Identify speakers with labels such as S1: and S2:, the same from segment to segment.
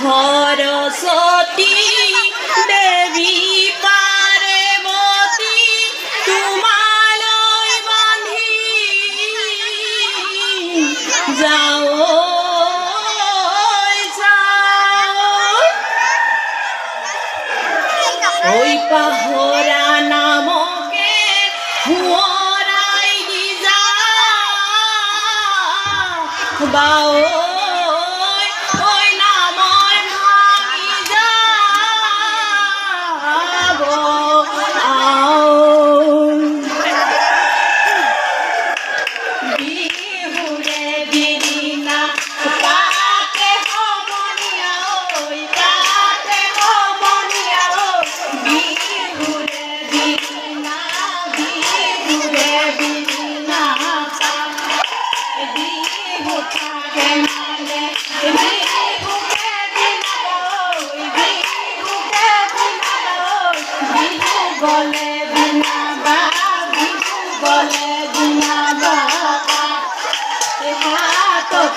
S1: সরস্বতী দেবী পার্বতী তোমালয় বাঁধি যাও ওই পাহরা নামকে হুঁরাই দি যা বাও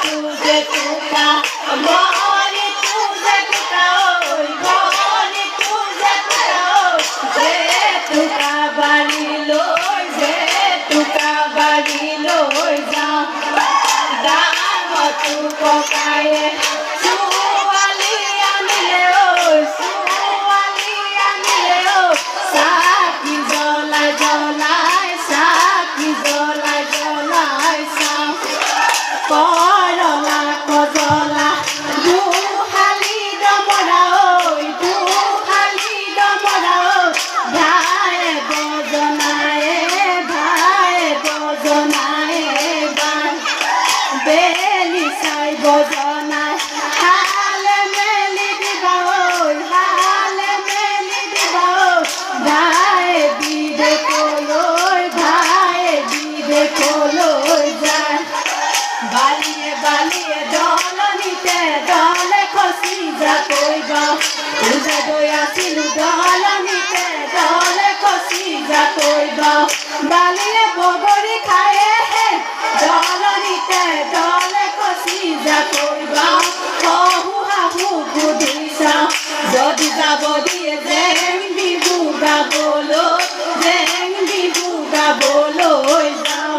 S1: तुझे टूटा मोरी तुझे टूटा मोरी तुझे टूटा जे टूटा बारी लो जे टूटा बारी लो जा दाम तू पकाए सुवाली आनिले ओ साकी जला जलाए साकी जला जलाए सा করলা কজলা দুহালি ডমরা ওই দুহালি ডমরা ভাই বজনায় বান বেলি সাই বজনায় হালে মেলি দিবা ওই হালে মেলি দিবা ভাই বিদে কলই যায় বালিয়ে বালিয়ে দলনিতে দলে খসি যা কইবা পূজা দয়াছিল দলনিতে দলে খসি যা কইবা বালিয়ে বগরি খায়ে হে দলনিতে দলে খসি যা কইবা হহু হাহু বুধিসা যদি যাব দিয়ে জেং বিবুগা বলো যাও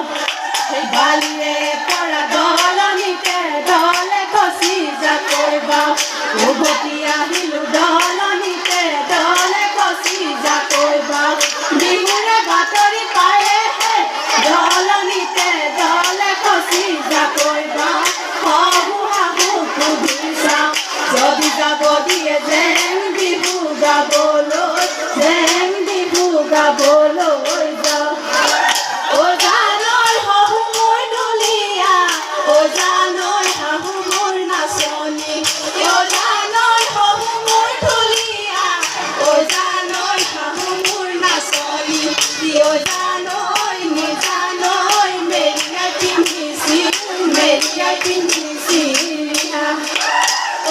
S1: বালিয়ে পড়া দলনিতে দলে খসি যা কইবা ভগতি আহিলু দলনিতে দলে খসি যা কইবা বিহুরে বাতরি পায়ে হে দলনিতে দলে খসি যা কইবা হহু হাহু বুধিসা যদি যাব দিয়ে জেং বিহুগা বলো যাও ও জানই হহু মোর ডুলিয়া ও জানই হাহু মোর নাচনি ও জানই হহু মোর ডুলিয়া ও জানই হাহু মোর নাচনি ও জানই নি জানই মেরিয়া পিন্ধিছি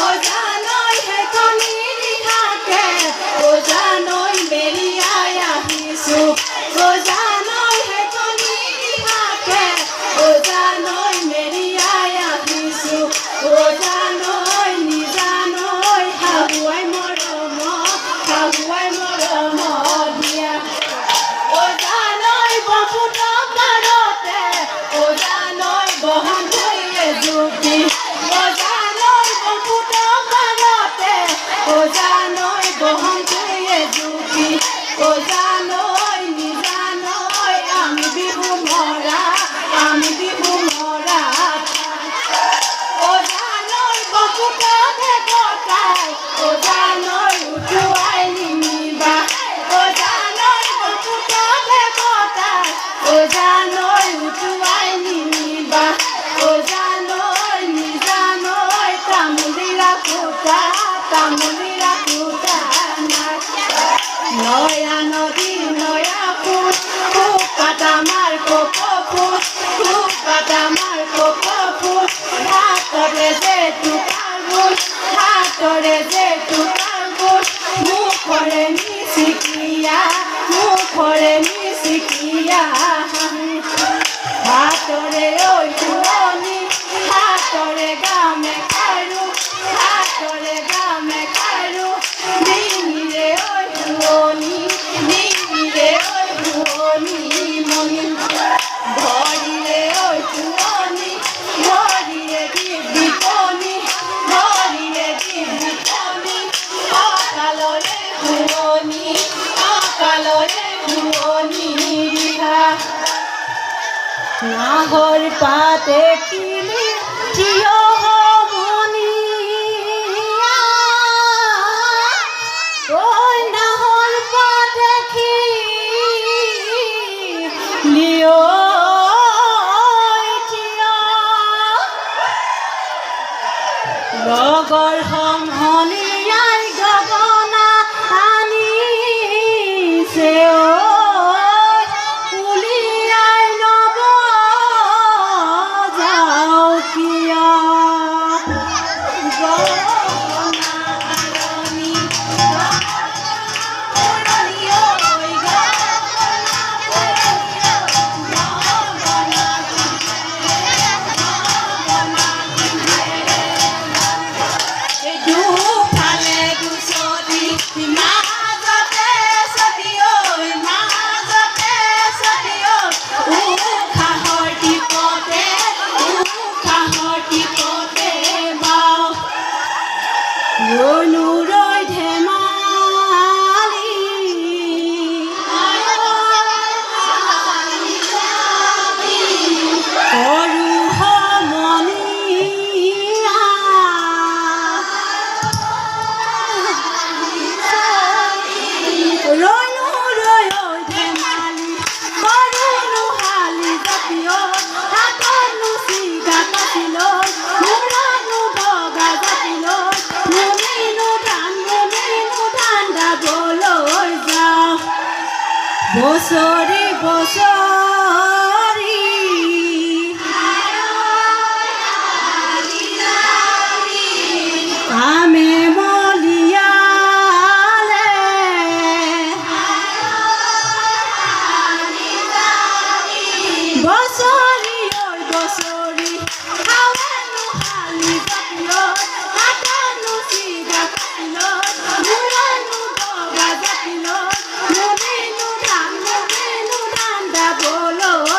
S1: ও জানই হে কনি থাকে ও জানই মেরিয়া আহিছো ও জানই হে কনি থাকে ও জানই মেরিয়া আহিছো ও জানই নি জানই হাহুৱাই মৰম দিয়া ও জানই বহুত পাৰতে ও জানই বহন থৈয়ে জুতি ও জানই বহুত পাৰতে ও জানই বহন থৈয়ে জুতি ও জানই নি জানই আমি বিহু মৰা ও জানই বহুত দেৱতাই ও জানই উঠুৱাই নিনিবা ও জানই বহুত দেৱতাই ও জানই উঠুৱাই নিনিবা ও জানই নি জানই তামুলিৰা ফুটা নয়া নদী নয়া ফুল ফুপাত আমাৰ কপৌ ফুল হাতৰে যে টুকাৰ মুখৰে মিচিকিয়া হাতরে ওই পুরনি হাতরে গামে খাইরু হাতরে গামে খাইরু ডিঙিরে ওই পুরনি ডিঙিরে ওই পুরনি মনি ধরিরে ওই পুরনি ধরিরে দিব্যি পনি ধরিরে দিব্যি পনি অকালরে পুরনি অকালরে পুরনি নাহর পাতে কিলি জিও মনি ওই নাহর পাতে লিও লগর হমহনিয়াই গগনা আনি সেও রই ধেমালি করু মনিয়া রইনু রই ধেমালি করুনু হালি জাতীয় হাতনু সিগা কাটিল মুরানু ভগা জাতিল বছরি বছরি আমি মলিয়ালে বছরি ওই বছরি হাওয়ানু হালি জাতিল হাতানু সিগা কাটিল মুরানু ভগা জাতিল বলো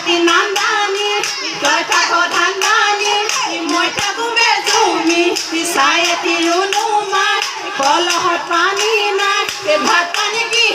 S1: অতি নান্দানি তই থাক ধান্দানি মই থাকো বেজুমি চাই এটি অনুমান কলহত পানী নাই ভাত পানী কি